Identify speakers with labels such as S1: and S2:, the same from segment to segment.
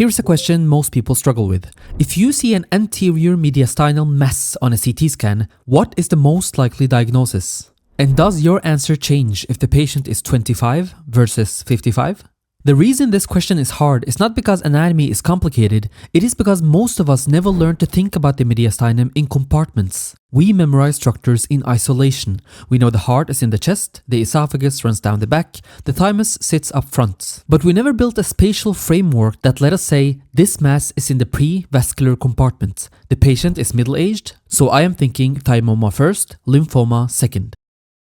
S1: Here's a question most people struggle with. If you see an anterior mediastinal mass on a CT scan, what is the most likely diagnosis? And does your answer change if the patient is 25 versus 55? The reason this question is hard is not because anatomy is complicated, it is because most of us never learned to think about the mediastinum in compartments. We memorize structures in isolation. We know the heart is in the chest, the esophagus runs down the back, the thymus sits up front. But we never built a spatial framework that let us say, this mass is in the prevascular compartment. The patient is middle-aged, so I am thinking thymoma first, lymphoma second.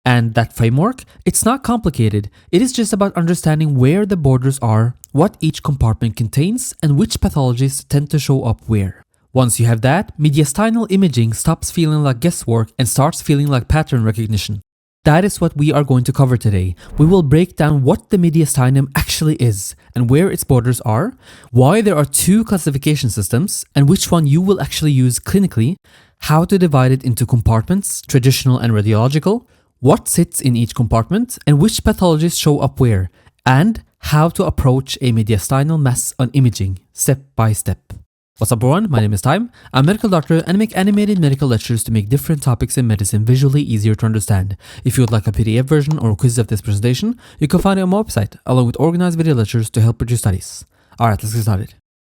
S1: And that framework, it's not complicated, it is just about understanding where the borders are, what each compartment contains, and which pathologies tend to show up where. Once you have that, mediastinal imaging stops feeling like guesswork and starts feeling like pattern recognition. That is what we are going to cover today. We will break down what the mediastinum actually is, and where its borders are, why there are two classification systems, and which one you will actually use clinically, how to divide it into compartments, traditional and radiological, what sits in each compartment, and which pathologies show up where, and how to approach a mediastinal mass on imaging, step by step. What's up everyone, my name is Time, I'm a medical doctor and I make animated medical lectures to make different topics in medicine visually easier to understand. If you would like a PDF version or a quiz of this presentation, you can find it on my website, along with organized video lectures to help with your studies. Alright, let's get started.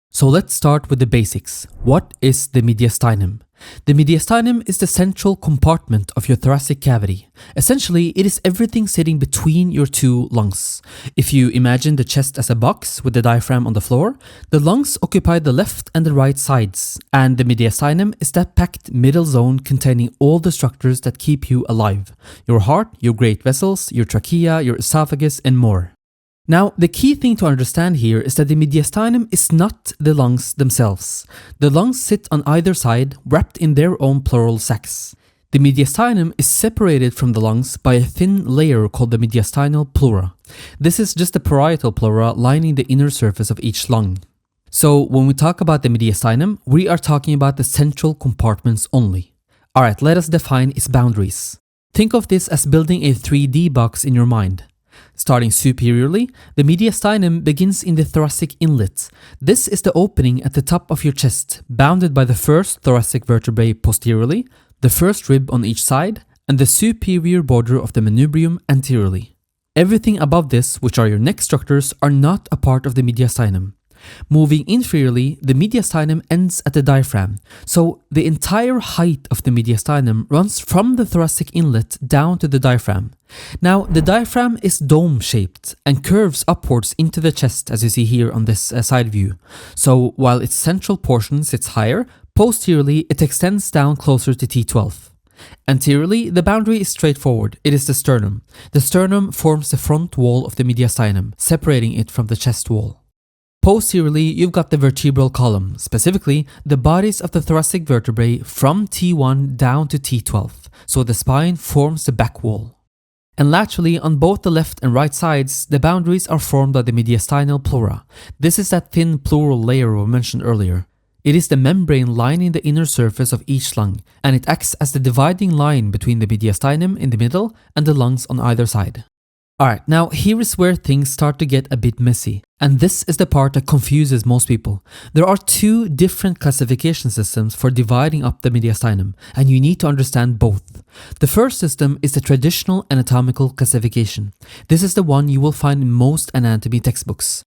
S1: So let's start with the basics. What is the mediastinum? The mediastinum is the central compartment of your thoracic cavity. Essentially, it is everything sitting between your two lungs. If you imagine the chest as a box with the diaphragm on the floor, the lungs occupy the left and the right sides, and the mediastinum is that packed middle zone containing all the structures that keep you alive. Your heart, your great vessels, your trachea, your esophagus, and more. Now, the key thing to understand here is that the mediastinum is not the lungs themselves. The lungs sit on either side, wrapped in their own pleural sacs. The mediastinum is separated from the lungs by a thin layer called the mediastinal pleura. This is just the parietal pleura lining the inner surface of each lung. So, when we talk about the mediastinum, we are talking about the central compartments only. Alright, let us define its boundaries. Think of this as building a 3D box in your mind. Starting superiorly, the mediastinum begins in the thoracic inlet. This is the opening at the top of your chest, bounded by the first thoracic vertebrae posteriorly, the first rib on each side, and the superior border of the manubrium anteriorly. Everything above this, which are your neck structures, are not a part of the mediastinum. Moving inferiorly, the mediastinum ends at the diaphragm, so the entire height of the mediastinum runs from the thoracic inlet down to the diaphragm. Now, the diaphragm is dome-shaped and curves upwards into the chest, as you see here on this side view. So, while its central portion sits higher, posteriorly it extends down closer to T12. Anteriorly, the boundary is straightforward. It is the sternum. The sternum forms the front wall of the mediastinum, separating it from the chest wall. Posteriorly, you've got the vertebral column, specifically the bodies of the thoracic vertebrae from T1 down to T12, so the spine forms the back wall. And laterally, on both the left and right sides, the boundaries are formed by the mediastinal pleura. This is that thin pleural layer we mentioned earlier. It is the membrane lining the inner surface of each lung, and it acts as the dividing line between the mediastinum in the middle and the lungs on either side. Alright, now here is where things start to get a bit messy, and this is the part that confuses most people. There are two different classification systems for dividing up the mediastinum, and you need to understand both. The first system is the traditional anatomical classification. This is the one you will find in most anatomy textbooks.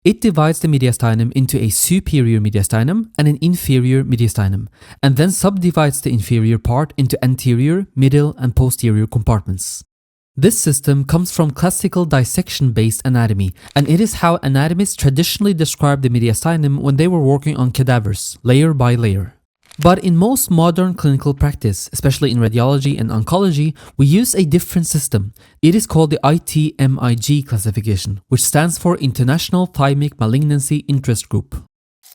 S1: It divides the mediastinum into a superior mediastinum and an inferior mediastinum, and then subdivides the inferior part into anterior, middle, and posterior compartments. This system comes from classical dissection-based anatomy, and it is how anatomists traditionally described the mediastinum when they were working on cadavers, layer by layer. But in most modern clinical practice, especially in radiology and oncology, we use a different system. It is called the ITMIG classification, which stands for International Thymic Malignancy Interest Group.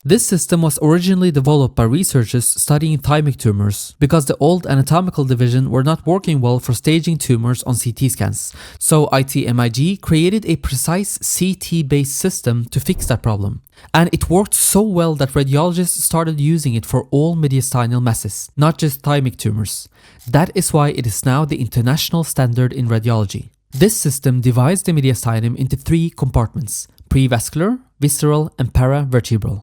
S1: This system was originally developed by researchers studying thymic tumors because the old anatomical division were not working well for staging tumors on CT scans. So ITMIG created a precise CT-based system to fix that problem. And it worked so well that radiologists started using it for all mediastinal masses, not just thymic tumors. That is why it is now the international standard in radiology. This system divides the mediastinum into three compartments: prevascular, visceral, and paravertebral.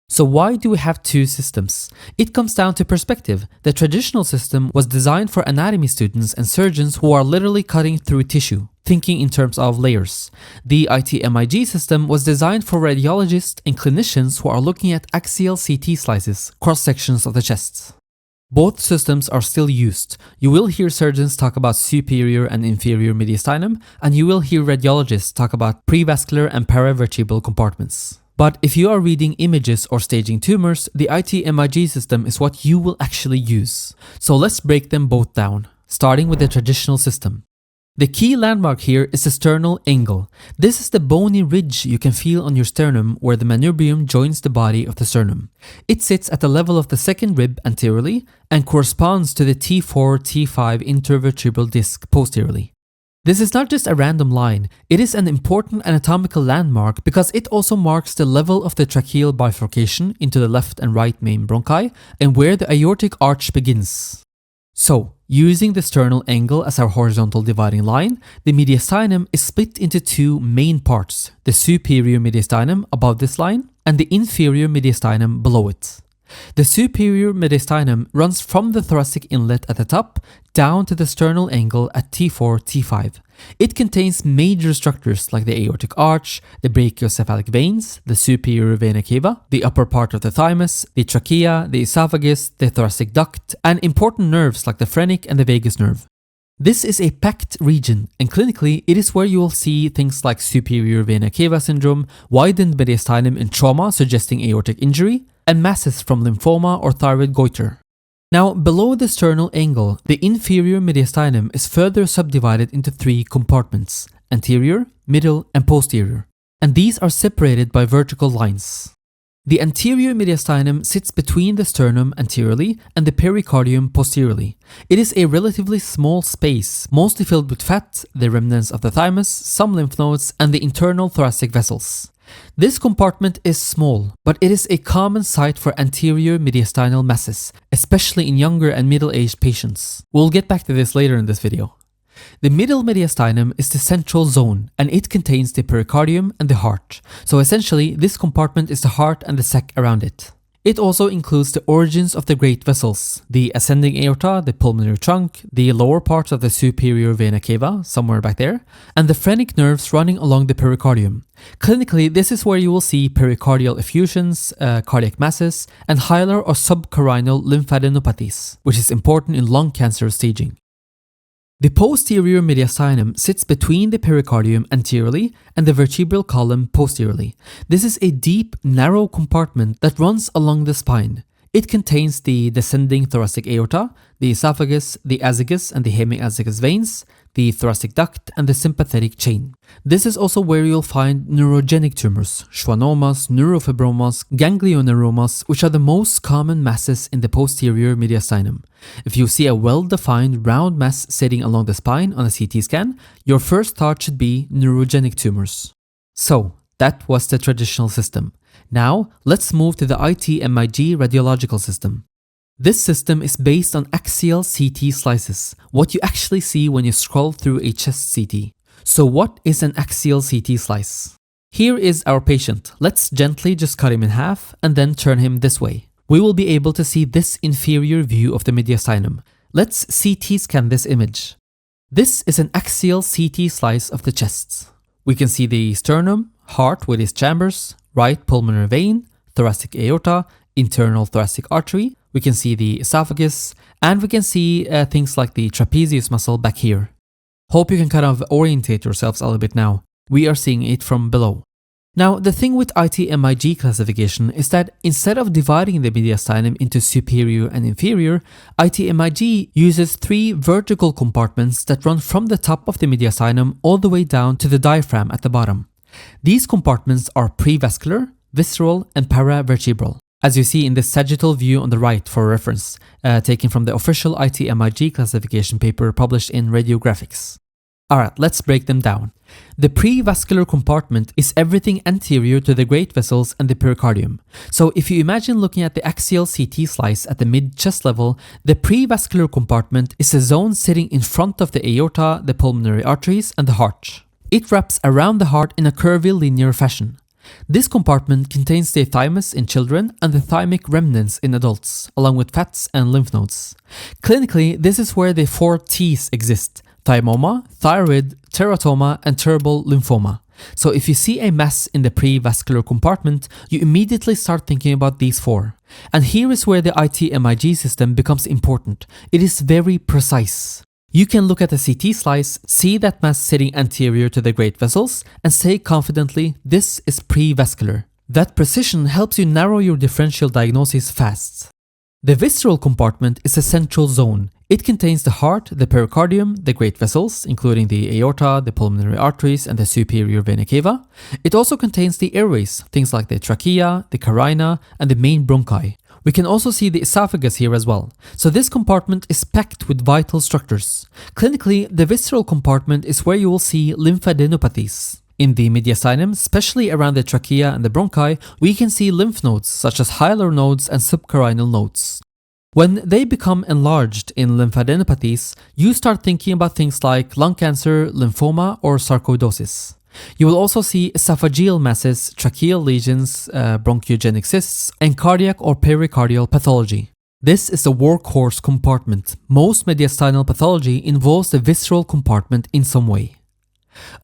S1: So why do we have two systems? It comes down to perspective. The traditional system was designed for anatomy students and surgeons who are literally cutting through tissue, thinking in terms of layers. The ITMIG system was designed for radiologists and clinicians who are looking at axial CT slices, cross-sections of the chest. Both systems are still used. You will hear surgeons talk about superior and inferior mediastinum, and you will hear radiologists talk about prevascular and paravertebral compartments. But if you are reading images or staging tumors, the ITMIG system is what you will actually use. So let's break them both down, starting with the traditional system. The key landmark here is the sternal angle. This is the bony ridge you can feel on your sternum where the manubrium joins the body of the sternum. It sits at the level of the second rib anteriorly and corresponds to the T4-T5 intervertebral disc posteriorly. This is not just a random line, it is an important anatomical landmark because it also marks the level of the tracheal bifurcation into the left and right main bronchi and where the aortic arch begins. So, using the sternal angle as our horizontal dividing line, the mediastinum is split into two main parts, the superior mediastinum above this line and the inferior mediastinum below it. The superior mediastinum runs from the thoracic inlet at the top down to the sternal angle at T4-T5. It contains major structures like the aortic arch, the brachiocephalic veins, the superior vena cava, the upper part of the thymus, the trachea, the esophagus, the thoracic duct, and important nerves like the phrenic and the vagus nerve. This is a packed region, and clinically, it is where you will see things like superior vena cava syndrome, widened mediastinum in trauma suggesting aortic injury, and masses from lymphoma or thyroid goiter. Now, below the sternal angle, the inferior mediastinum is further subdivided into three compartments: anterior, middle, and posterior, and these are separated by vertical lines. The anterior mediastinum sits between the sternum anteriorly and the pericardium posteriorly. It is a relatively small space, mostly filled with fat, the remnants of the thymus, some lymph nodes, and the internal thoracic vessels. This compartment is small, but it is a common site for anterior mediastinal masses, especially in younger and middle-aged patients. We'll get back to this later in this video. The middle mediastinum is the central zone, and it contains the pericardium and the heart. So essentially, this compartment is the heart and the sac around it. It also includes the origins of the great vessels, the ascending aorta, the pulmonary trunk, the lower parts of the superior vena cava, somewhere back there, and the phrenic nerves running along the pericardium. Clinically, this is where you will see pericardial effusions, cardiac masses, and hilar or subcarinal lymphadenopathies, which is important in lung cancer staging. The posterior mediastinum sits between the pericardium anteriorly and the vertebral column posteriorly. This is a deep, narrow compartment that runs along the spine. It contains the descending thoracic aorta, the esophagus, the azygos and the hemiazygos veins, the thoracic duct, and the sympathetic chain. This is also where you'll find neurogenic tumors, schwannomas, neurofibromas, ganglioneuromas, which are the most common masses in the posterior mediastinum. If you see a well-defined round mass sitting along the spine on a CT scan, your first thought should be neurogenic tumors. So, that was the traditional system. Now, let's move to the ITMIG radiological system. This system is based on axial CT slices, what you actually see when you scroll through a chest CT. So what is an axial CT slice? Here is our patient. Let's gently just cut him in half and then turn him this way. We will be able to see this inferior view of the mediastinum. Let's CT scan this image. This is an axial CT slice of the chest. We can see the sternum, heart with its chambers, right pulmonary vein, thoracic aorta, internal thoracic artery. We can see the esophagus, and we can see things like the trapezius muscle back here. Hope you can kind of orientate yourselves a little bit now. We are seeing it from below. Now, the thing with ITMIG classification is that instead of dividing the mediastinum into superior and inferior, ITMIG uses three vertical compartments that run from the top of the mediastinum all the way down to the diaphragm at the bottom. These compartments are prevascular, visceral, and paravertebral, as you see in the sagittal view on the right for reference, taken from the official ITMIG classification paper published in Radiographics. Alright, let's break them down. The prevascular compartment is everything anterior to the great vessels and the pericardium. So if you imagine looking at the axial CT slice at the mid-chest level, the prevascular compartment is a zone sitting in front of the aorta, the pulmonary arteries, and the heart. It wraps around the heart in a curvilinear fashion. This compartment contains the thymus in children and the thymic remnants in adults, along with fats and lymph nodes. Clinically, this is where the 4 T's exist: thymoma, thyroid, teratoma, and terrible lymphoma. So if you see a mass in the prevascular compartment, you immediately start thinking about these 4. And here is where the ITMIG system becomes important. It is very precise. You can look at a CT slice, see that mass sitting anterior to the great vessels, and say confidently, this is prevascular. That precision helps you narrow your differential diagnosis fast. The visceral compartment is a central zone. It contains the heart, the pericardium, the great vessels, including the aorta, the pulmonary arteries, and the superior vena cava. It also contains the airways, things like the trachea, the carina, and the main bronchi. We can also see the esophagus here as well. So this compartment is packed with vital structures. Clinically, the visceral compartment is where you will see lymphadenopathies. In the mediastinum, especially around the trachea and the bronchi, we can see lymph nodes such as hilar nodes and subcarinal nodes. When they become enlarged in lymphadenopathies, you start thinking about things like lung cancer, lymphoma, or sarcoidosis. You will also see esophageal masses, tracheal lesions, bronchiogenic cysts, and cardiac or pericardial pathology. This is the workhorse compartment. Most mediastinal pathology involves the visceral compartment in some way.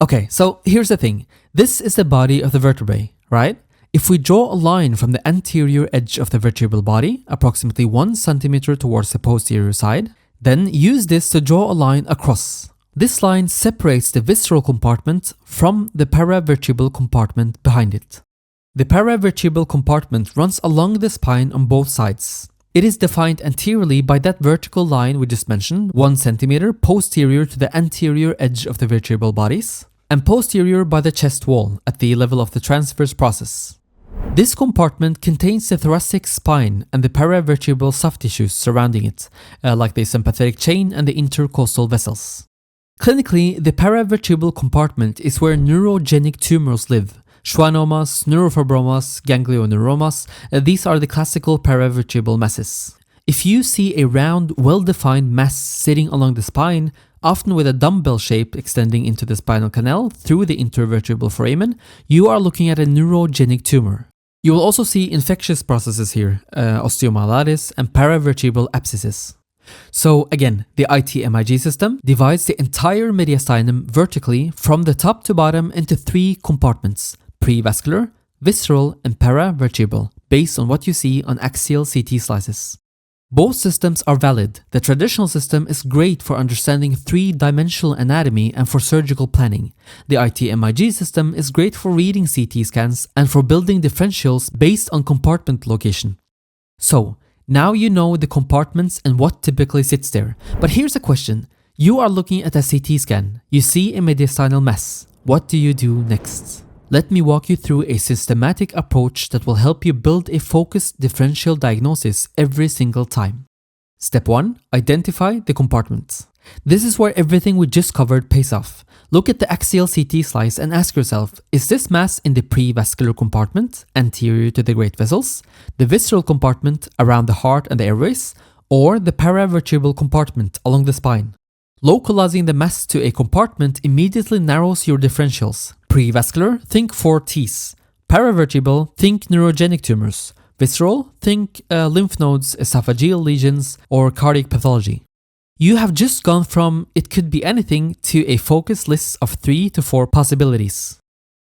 S1: Okay, so here's the thing. This is the body of the vertebrae, right? If we draw a line from the anterior edge of the vertebral body, approximately 1 centimeter towards the posterior side, then use this to draw a line across. This line separates the visceral compartment from the paravertebral compartment behind it. The paravertebral compartment runs along the spine on both sides. It is defined anteriorly by that vertical line we just mentioned, 1 centimeter posterior to the anterior edge of the vertebral bodies, and posterior by the chest wall at the level of the transverse process. This compartment contains the thoracic spine and the paravertebral soft tissues surrounding it, like the sympathetic chain and the intercostal vessels. Clinically, the paravertebral compartment is where neurogenic tumors live. Schwannomas, neurofibromas, ganglioneuromas, these are the classical paravertebral masses. If you see a round, well-defined mass sitting along the spine, often with a dumbbell shape extending into the spinal canal through the intervertebral foramen, you are looking at a neurogenic tumor. You will also see infectious processes here, osteomyelitis and paravertebral abscesses. So again, the ITMIG system divides the entire mediastinum vertically from the top to bottom into 3 compartments: prevascular, visceral, and paravertebral, based on what you see on axial CT slices. Both systems are valid. The traditional system is great for understanding 3-dimensional anatomy and for surgical planning. The ITMIG system is great for reading CT scans and for building differentials based on compartment location. So, now you know the compartments and what typically sits there. But here's a question. You are looking at a CT scan. You see a mediastinal mass. What do you do next? Let me walk you through a systematic approach that will help you build a focused differential diagnosis every single time. Step 1. Identify the compartment. This is where everything we just covered pays off. Look at the axial CT slice and ask yourself, is this mass in the prevascular compartment, anterior to the great vessels, the visceral compartment around the heart and the airways, or the paravertebral compartment along the spine? Localizing the mass to a compartment immediately narrows your differentials. Prevascular, think 4 T's. Paravertebral, think neurogenic tumors. Visceral, think lymph nodes, esophageal lesions, or cardiac pathology. You have just gone from it could be anything to a focused list of 3 to 4 possibilities.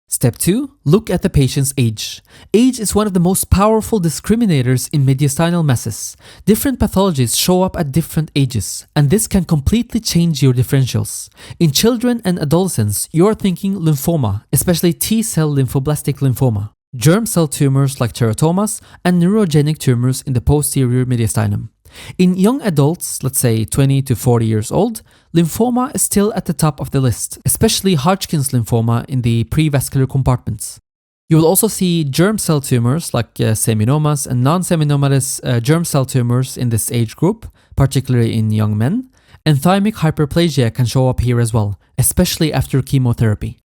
S1: Step 2. Look at the patient's age. Age is one of the most powerful discriminators in mediastinal masses. Different pathologies show up at different ages, and this can completely change your differentials. In children and adolescents, you are thinking lymphoma, especially T-cell lymphoblastic lymphoma, germ cell tumors like teratomas, and neurogenic tumors in the posterior mediastinum. In young adults, let's say 20 to 40 years old, lymphoma is still at the top of the list, especially Hodgkin's lymphoma in the prevascular compartments. You will also see germ cell tumors like seminomas and non-seminomatous germ cell tumors in this age group, particularly in young men, and thymic hyperplasia can show up here as well, especially after chemotherapy.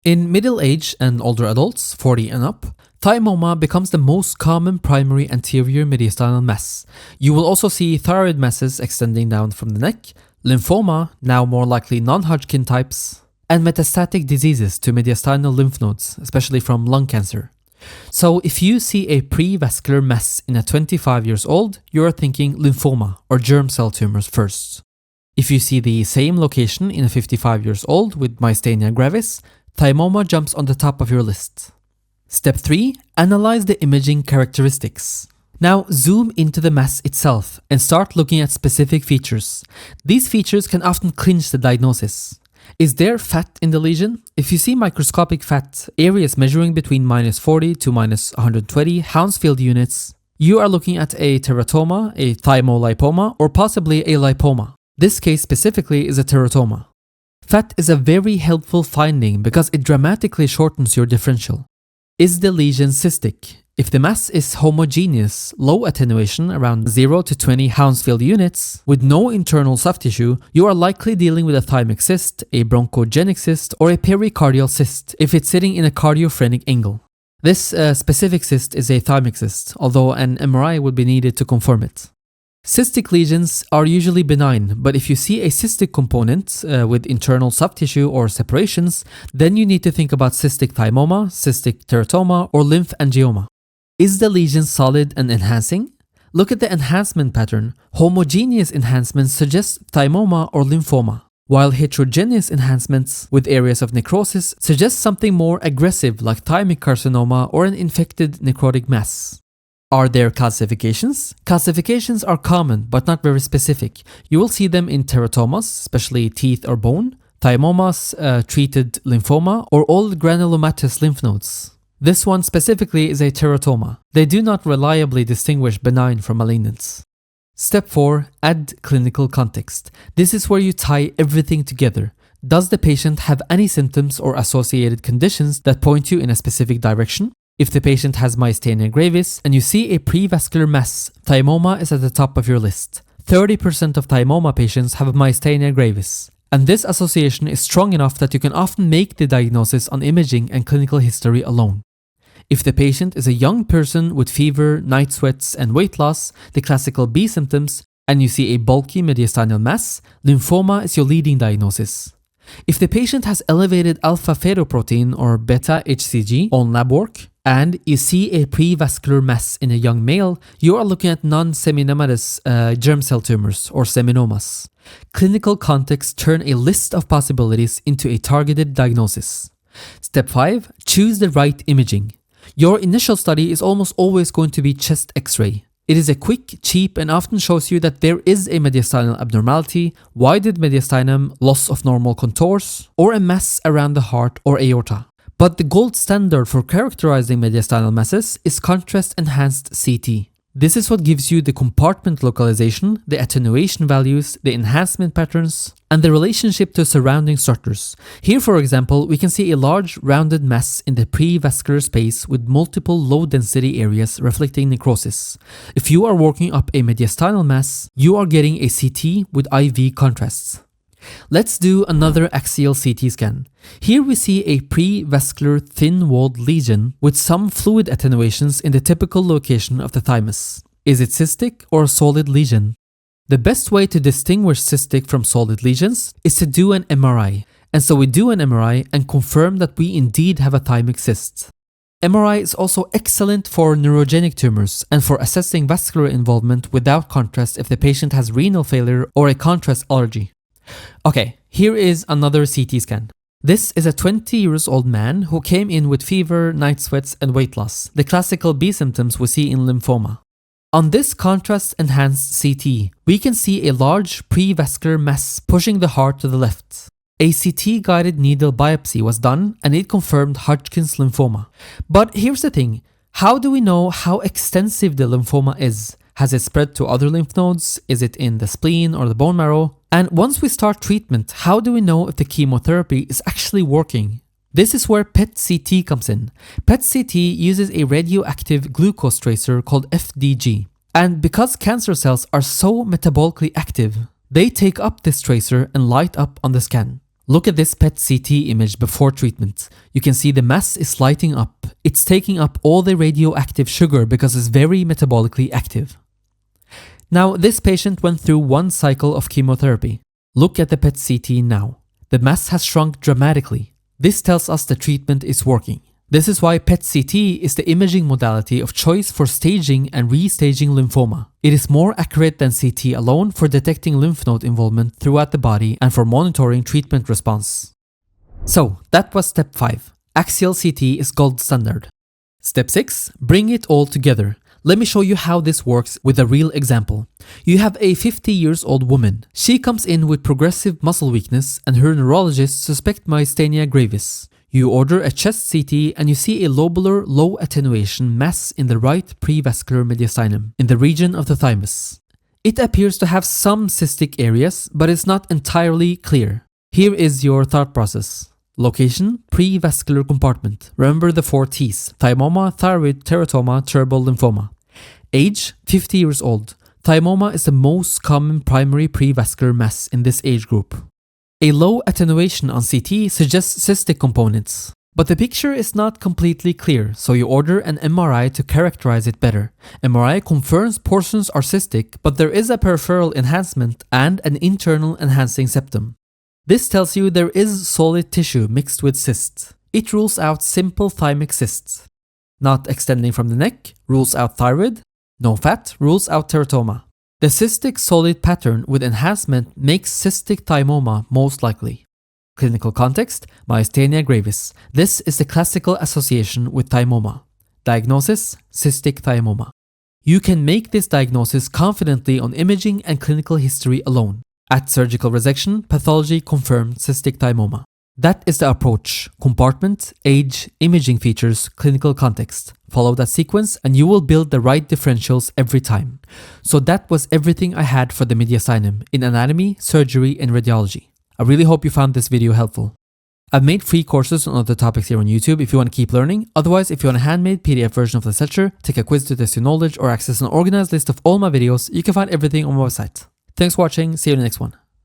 S1: In middle age and older adults, 40 and up, thymoma becomes the most common primary anterior mediastinal mass. You will also see thyroid masses extending down from the neck, lymphoma, now more likely non-Hodgkin types, and metastatic diseases to mediastinal lymph nodes, especially from lung cancer. So if you see a prevascular mass in a 25 years old, you are thinking lymphoma or germ cell tumors first. If you see the same location in a 55 years old with myasthenia gravis, thymoma jumps on the top of your list. Step 3. Analyze the imaging characteristics. Now zoom into the mass itself and start looking at specific features. These features can often clinch the diagnosis. Is there fat in the lesion? If you see microscopic fat, areas measuring between -40 to -120 Hounsfield units, you are looking at a teratoma, a thymolipoma, or possibly a lipoma. This case specifically is a teratoma. Fat is a very helpful finding because it dramatically shortens your differential. Is the lesion cystic? If the mass is homogeneous, low attenuation around 0 to 20 Hounsfield units, with no internal soft tissue, you are likely dealing with a thymic cyst, a bronchogenic cyst, or a pericardial cyst if it's sitting in a cardiophrenic angle. This specific cyst is a thymic cyst, although an MRI would be needed to confirm it. Cystic lesions are usually benign, but if you see a cystic component with internal soft tissue or separations, then you need to think about cystic thymoma, cystic teratoma, or lymphangioma. Is the lesion solid and enhancing? Look at the enhancement pattern. Homogeneous enhancements suggest thymoma or lymphoma, while heterogeneous enhancements with areas of necrosis suggest something more aggressive like thymic carcinoma or an infected necrotic mass. Are there calcifications? Calcifications are common but not very specific. You will see them in teratomas, especially teeth or bone, thymomas, treated lymphoma, or old granulomatous lymph nodes. This one specifically is a teratoma. They do not reliably distinguish benign from malignant. Step 4. Add clinical context. This is where you tie everything together. Does the patient have any symptoms or associated conditions that point you in a specific direction? If the patient has myasthenia gravis and you see a prevascular mass, thymoma is at the top of your list. 30% of thymoma patients have myasthenia gravis. And this association is strong enough that you can often make the diagnosis on imaging and clinical history alone. If the patient is a young person with fever, night sweats, and weight loss, the classical B symptoms, and you see a bulky mediastinal mass, lymphoma is your leading diagnosis. If the patient has elevated alpha-fetoprotein or beta-HCG on lab work, and you see a prevascular mass in a young male, you are looking at non-seminomatous germ cell tumors or seminomas. Clinical context turn a list of possibilities into a targeted diagnosis. Step 5. Choose the right imaging. Your initial study is almost always going to be chest X-ray. It is a quick, cheap, and often shows you that there is a mediastinal abnormality, widened mediastinum, loss of normal contours, or a mass around the heart or aorta. But the gold standard for characterizing mediastinal masses is contrast-enhanced CT. This is what gives you the compartment localization, the attenuation values, the enhancement patterns, and the relationship to surrounding structures. Here, for example, we can see a large rounded mass in the prevascular space with multiple low-density areas reflecting necrosis. If you are working up a mediastinal mass, you are getting a CT with IV contrasts. Let's do another axial CT scan. Here we see a prevascular thin-walled lesion with some fluid attenuations in the typical location of the thymus. Is it cystic or a solid lesion? The best way to distinguish cystic from solid lesions is to do an MRI. And so we do an MRI and confirm that we indeed have a thymic cyst. MRI is also excellent for neurogenic tumors and for assessing vascular involvement without contrast if the patient has renal failure or a contrast allergy. Okay, here is another CT scan. This is a 20-year-old man who came in with fever, night sweats, and weight loss, the classical B symptoms we see in lymphoma. On this contrast-enhanced CT, we can see a large prevascular mass pushing the heart to the left. A CT-guided needle biopsy was done and it confirmed Hodgkin's lymphoma. But here's the thing, how do we know how extensive the lymphoma is? Has it spread to other lymph nodes? Is it in the spleen or the bone marrow? And once we start treatment, how do we know if the chemotherapy is actually working? This is where PET-CT comes in. PET-CT uses a radioactive glucose tracer called FDG. And because cancer cells are so metabolically active, they take up this tracer and light up on the scan. Look at this PET-CT image before treatment. You can see the mass is lighting up. It's taking up all the radioactive sugar because it's very metabolically active. Now, this patient went through one cycle of chemotherapy. Look at the PET-CT now. The mass has shrunk dramatically. This tells us the treatment is working. This is why PET-CT is the imaging modality of choice for staging and restaging lymphoma. It is more accurate than CT alone for detecting lymph node involvement throughout the body and for monitoring treatment response. So, that was step 5. Axial CT is gold standard. Step 6. Bring it all together. Let me show you how this works with a real example. You have a 50-year-old woman. She comes in with progressive muscle weakness and her neurologist suspect myasthenia gravis. You order a chest CT and you see a lobular low attenuation mass in the right prevascular mediastinum, in the region of the thymus. It appears to have some cystic areas, but it's not entirely clear. Here is your thought process. Location, prevascular compartment. Remember the 4 T's: thymoma, thyroid, teratoma, turbo lymphoma. Age, 50 years old. Thymoma is the most common primary prevascular mass in this age group. A low attenuation on CT suggests cystic components, but the picture is not completely clear, so you order an MRI to characterize it better. MRI confirms portions are cystic, but there is a peripheral enhancement and an internal enhancing septum. This tells you there is solid tissue mixed with cysts. It rules out simple thymic cysts. Not extending from the neck rules out thyroid. No fat rules out teratoma. The cystic solid pattern with enhancement makes cystic thymoma most likely. Clinical context: myasthenia gravis. This is the classical association with thymoma. Diagnosis: cystic thymoma. You can make this diagnosis confidently on imaging and clinical history alone. At surgical resection, pathology confirmed cystic thymoma. That is the approach: compartment, age, imaging features, clinical context. Follow that sequence and you will build the right differentials every time. So that was everything I had for the Mediastinum in anatomy, surgery, and radiology. I really hope you found this video helpful. I've made free courses on other topics here on YouTube if you want to keep learning. Otherwise, if you want a handmade PDF version of this lecture, take a quiz to test your knowledge, or access an organized list of all my videos, you can find everything on my website. Thanks for watching, see you in the next one.